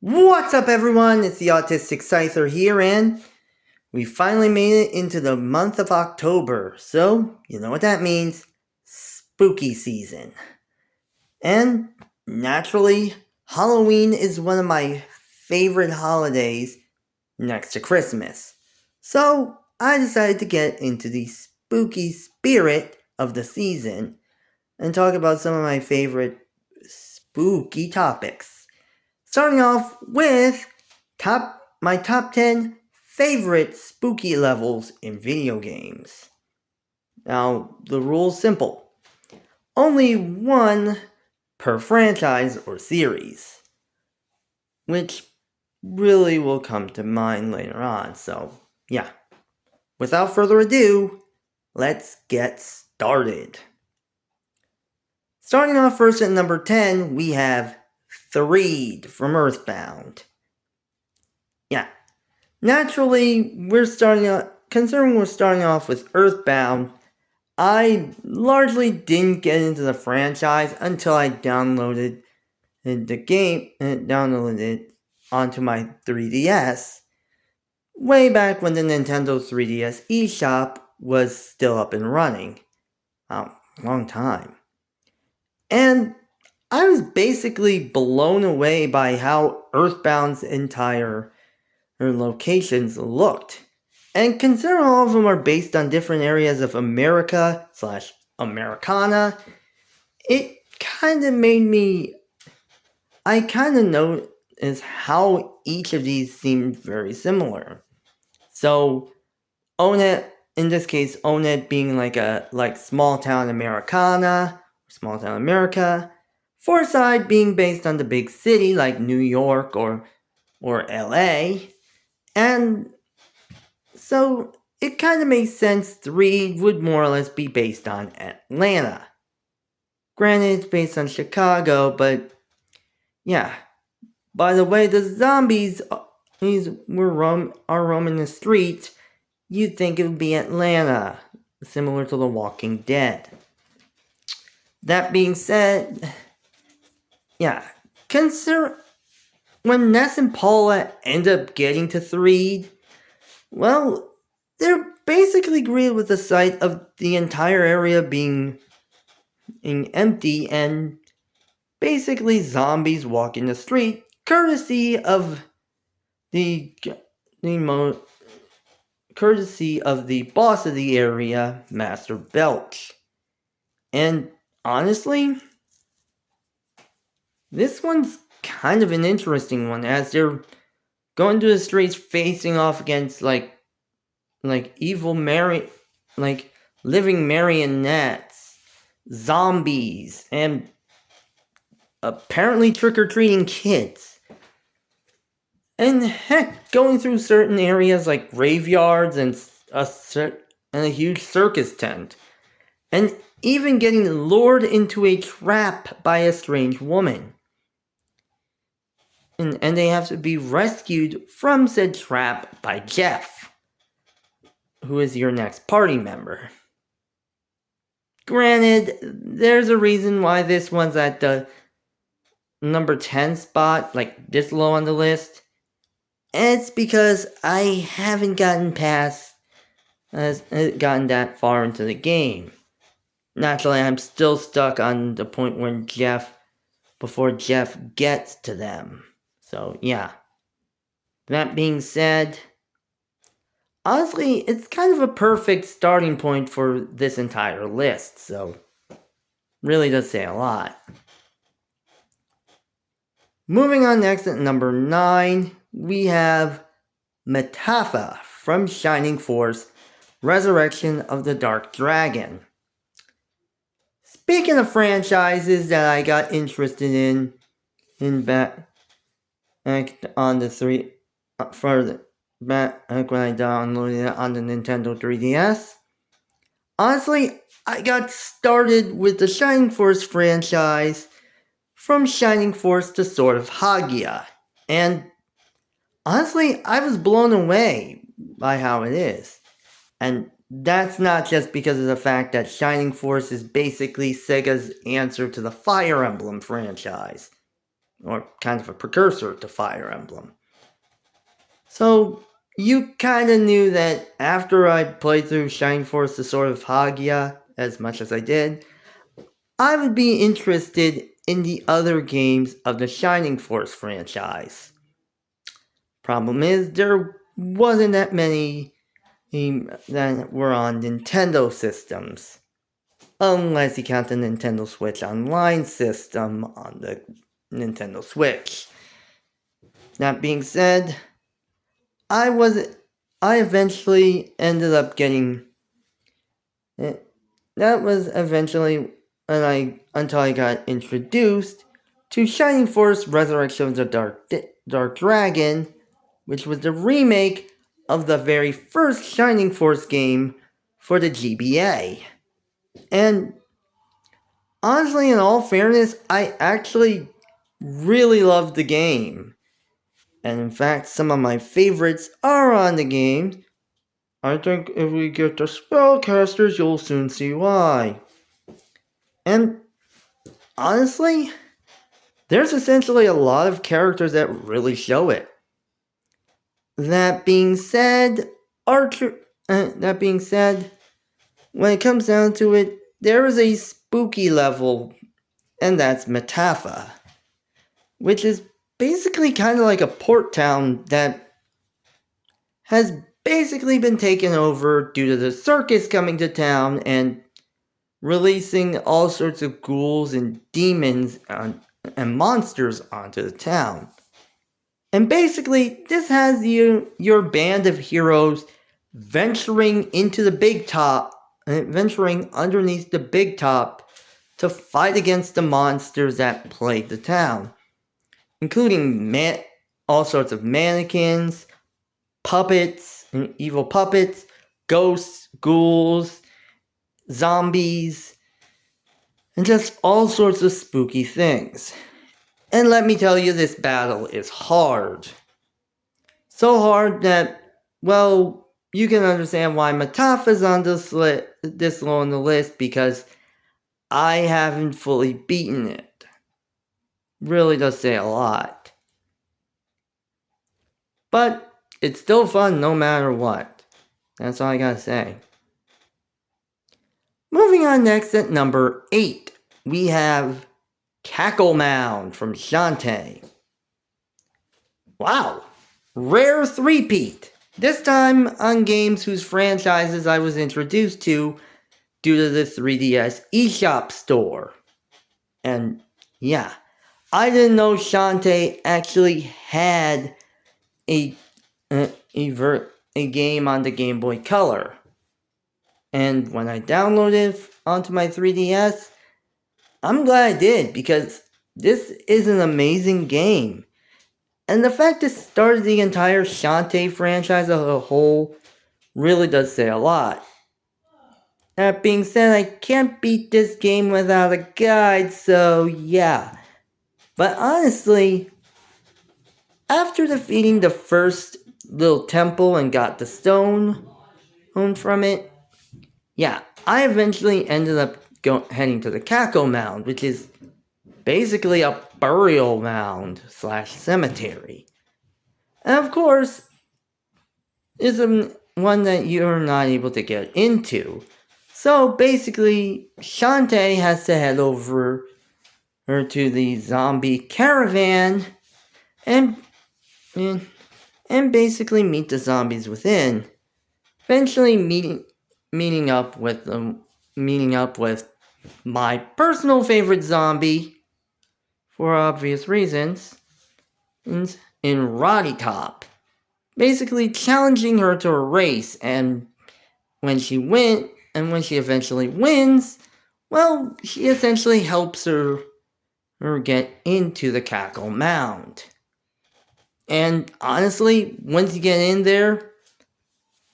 What's up, everyone? It's the Autistic Scyther here, and we finally made it into the month of October. So, you know what that means? Spooky season. And naturally, Halloween is one of my favorite holidays next to Christmas. So, I decided to get into the spooky spirit of the season and talk about some of my favorite spooky topics. Starting off with my top 10 favorite spooky levels in video games. Now, the rule's simple. Only one per franchise or series, which really will come to mind later on, so yeah. Without further ado, let's get started. Starting off first at number 10, we have Threed from Earthbound. Yeah, naturally, considering we're starting off with Earthbound, I largely didn't get into the franchise until I downloaded the game and downloaded it onto my 3DS, way back when the Nintendo 3DS eShop was still up and running. Long time. And I was basically blown away by how Earthbound's entire locations looked. And considering all of them are based on different areas of America / Americana, it kind of made me... I kind of noticed how each of these seemed very similar. So, Onset, in this case, Onset being like small town Americana, small town America, Forsyth being based on the big city like New York or LA, and so it kind of makes sense 3 would more or less be based on Atlanta. Granted, it's based on Chicago, but yeah. By the way, the zombies are roaming the streets, you'd think it would be Atlanta, similar to The Walking Dead. That being said, yeah, consider when Ness and Paula end up getting to Threed, well, they're basically greeted with the sight of the entire area being empty and basically zombies walking the street, courtesy of the boss of the area, Master Belch. And honestly, this one's kind of an interesting one, as they're going to the streets facing off against like evil living marionettes, zombies, and apparently trick-or-treating kids. And heck, going through certain areas like graveyards and a huge circus tent. And even getting lured into a trap by a strange woman. And they have to be rescued from said trap by Jeff, who is your next party member. Granted, there's a reason why this one's at the number 10 spot, like this low on the list. And it's because I haven't gotten that far into the game. Naturally, I'm still stuck on the point before Jeff gets to them. So, yeah. That being said, honestly, it's kind of a perfect starting point for this entire list, so really does say a lot. Moving on next at number 9, we have Metafa from Shining Force, Resurrection of the Dark Dragon. Speaking of franchises that I got interested in back on the 3 further back when I downloaded it on the Nintendo 3DS. Honestly, I got started with the Shining Force franchise from Shining Force to Sword of Hagia, and honestly, I was blown away by how it is. And that's not just because of the fact that Shining Force is basically Sega's answer to the Fire Emblem franchise. or kind of a precursor to Fire Emblem. So you kind of knew that after I played through Shining Force: The Sword of Hagia as much as I did, I would be interested in the other games of the Shining Force franchise. Problem is, there wasn't that many that were on Nintendo systems. Unless you count the Nintendo Switch Online system on the Nintendo Switch. That being said, I eventually ended up getting. That was eventually until I got introduced to Shining Force: Resurrection of the Dark Dragon, which was the remake of the very first Shining Force game for the GBA. And honestly, in all fairness, I actually really loved the game. And in fact, some of my favorites are on the game. I think if we get the spellcasters, you'll soon see why. And honestly, there's essentially a lot of characters that really show it. That being said, when it comes down to it, there is a spooky level, and that's Metafa, which is basically kind of like a port town that has basically been taken over due to the circus coming to town and releasing all sorts of ghouls and demons and monsters onto the town. And basically, this has your band of heroes venturing underneath the big top to fight against the monsters that plague the town, including all sorts of mannequins, puppets, evil puppets, ghosts, ghouls, zombies, and just all sorts of spooky things. And let me tell you, this battle is hard. So hard that, well, you can understand why Metafa's on this low on the list, because I haven't fully beaten it. Really does say a lot. But it's still fun no matter what. That's all I gotta say. Moving on next at number 8, we have Cackle Mound from Shantae. Wow, rare three-peat. This time on games whose franchises I was introduced to due to the 3DS eShop store. And yeah, I didn't know Shantae actually had a game on the Game Boy Color. And when I downloaded it onto my 3DS, I'm glad I did, because this is an amazing game. And the fact it started the entire Shantae franchise as a whole really does say a lot. That being said, I can't beat this game without a guide, so yeah. But honestly, after defeating the first little temple and got the stone from it, yeah, I eventually ended up heading to the Cackle Mound, which is basically a burial mound / cemetery. And of course, is one that you're not able to get into. So basically, Shantae has to head over to the zombie caravan and basically meet the zombies within. Eventually meeting up with my personal favorite zombie, for obvious reasons, in Roddy Top. Basically challenging her to a race, and when she eventually wins, well, she essentially helps her get into the Cackle Mound. And honestly, once you get in there,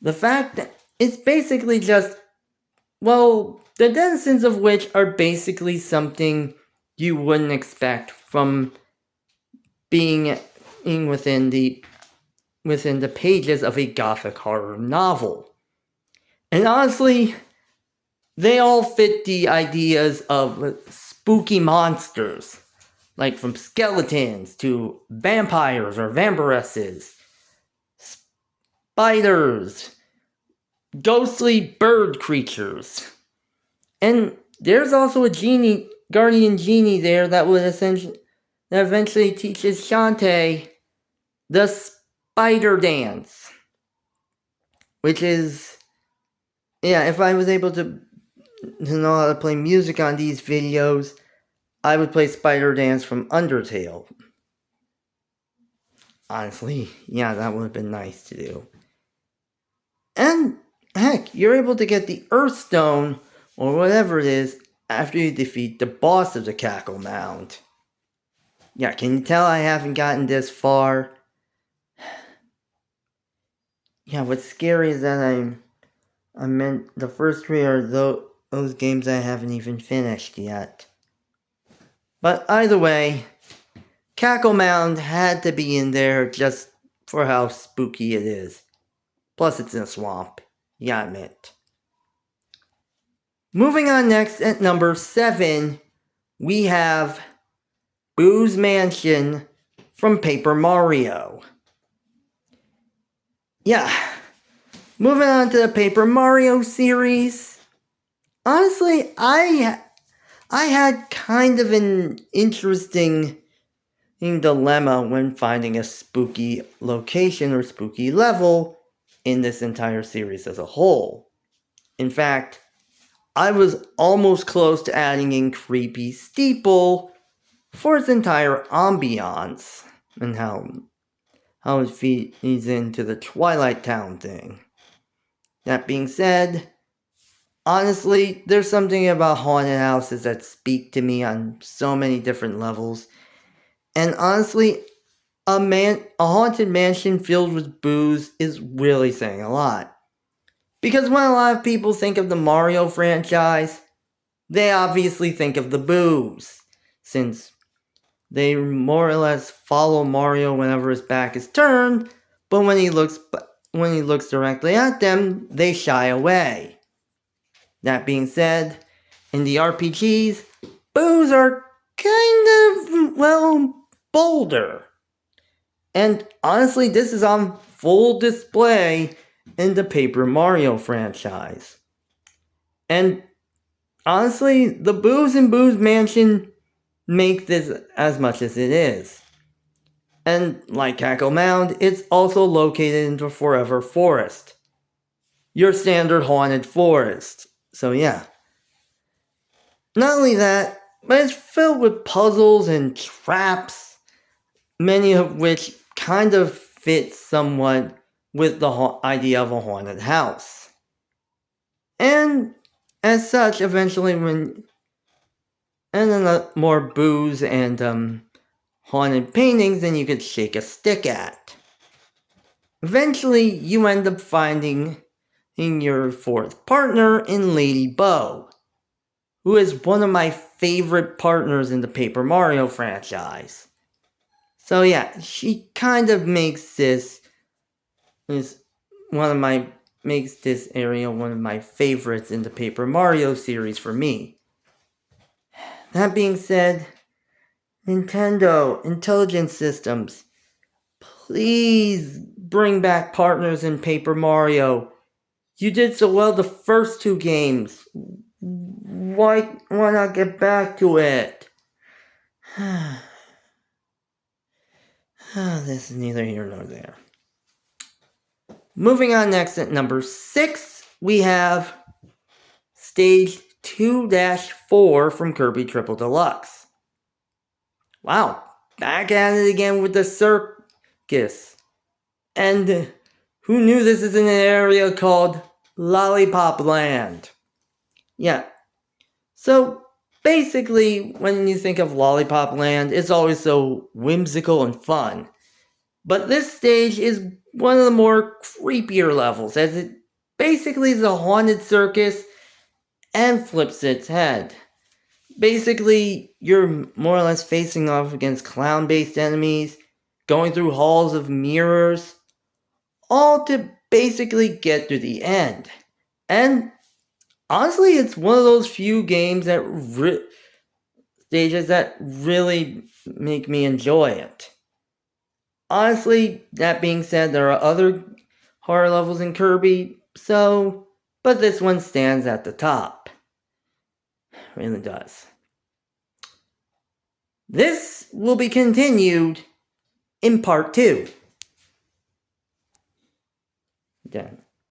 the fact that it's basically just, well, the denizens of which are basically something you wouldn't expect from being within the pages of a gothic horror novel. And honestly, they all fit the ideas of spooky monsters, like from skeletons to vampires or vampiresses, spiders, ghostly bird creatures. And there's also a guardian genie there that eventually teaches Shantae the spider dance. Which is, if I was able to know how to play music on these videos, I would play Spider Dance from Undertale. Honestly, that would have been nice to do. And heck, you're able to get the Earth Stone, or whatever it is, after you defeat the boss of the Cackle Mound. Yeah, can you tell I haven't gotten this far? Yeah, what's scary is that I meant the first three are those games I haven't even finished yet. But either way, Cackle Mound had to be in there just for how spooky it is. Plus it's in a swamp, I admit. Moving on next at number 7, we have Boo's Mansion from Paper Mario. Moving on to the Paper Mario series. Honestly, I had kind of an interesting dilemma when finding a spooky location or spooky level in this entire series as a whole. In fact, I was almost close to adding in Creepy Steeple for its entire ambiance and how it feeds into the Twilight Town thing. That being said, honestly, there's something about haunted houses that speak to me on so many different levels. And honestly, a haunted mansion filled with Boos is really saying a lot. Because when a lot of people think of the Mario franchise, they obviously think of the Boos, since they more or less follow Mario whenever his back is turned, but when he looks directly at them, they shy away. That being said, in the RPGs, Boos are kind of, bolder. And honestly, this is on full display in the Paper Mario franchise. And honestly, the Boos in Boo's Mansion make this as much as it is. And like Cackle Mound, it's also located in the Forever Forest. Your standard haunted forest. So yeah. Not only that, but it's filled with puzzles and traps, many of which kind of fit somewhat with the idea of a haunted house. And as such, eventually and then more Boos and haunted paintings than you could shake a stick at. Eventually, you end up finding your fourth partner in Lady Bo, who is one of my favorite partners in the Paper Mario franchise. So yeah, she kind of makes this area one of my favorites in the Paper Mario series for me. That being said, Nintendo Intelligent Systems, please bring back partners in Paper Mario. You did so well the first 2 games. Why not get back to it? This is neither here nor there. Moving on next at number 6, we have Stage 2-4 from Kirby Triple Deluxe. Wow, back at it again with the circus. And who knew this is in an area called Lollipop Land? Yeah. So basically, when you think of Lollipop Land, it's always so whimsical and fun. But this stage is one of the more creepier levels, as it basically is a haunted circus and flips its head. Basically, you're more or less facing off against clown-based enemies, going through halls of mirrors, all to basically get to the end. And honestly, it's one of those few games that stages that really make me enjoy it. Honestly, that being said, there are other horror levels in Kirby, but this one stands at the top. It really does. This will be continued in part 2. Done.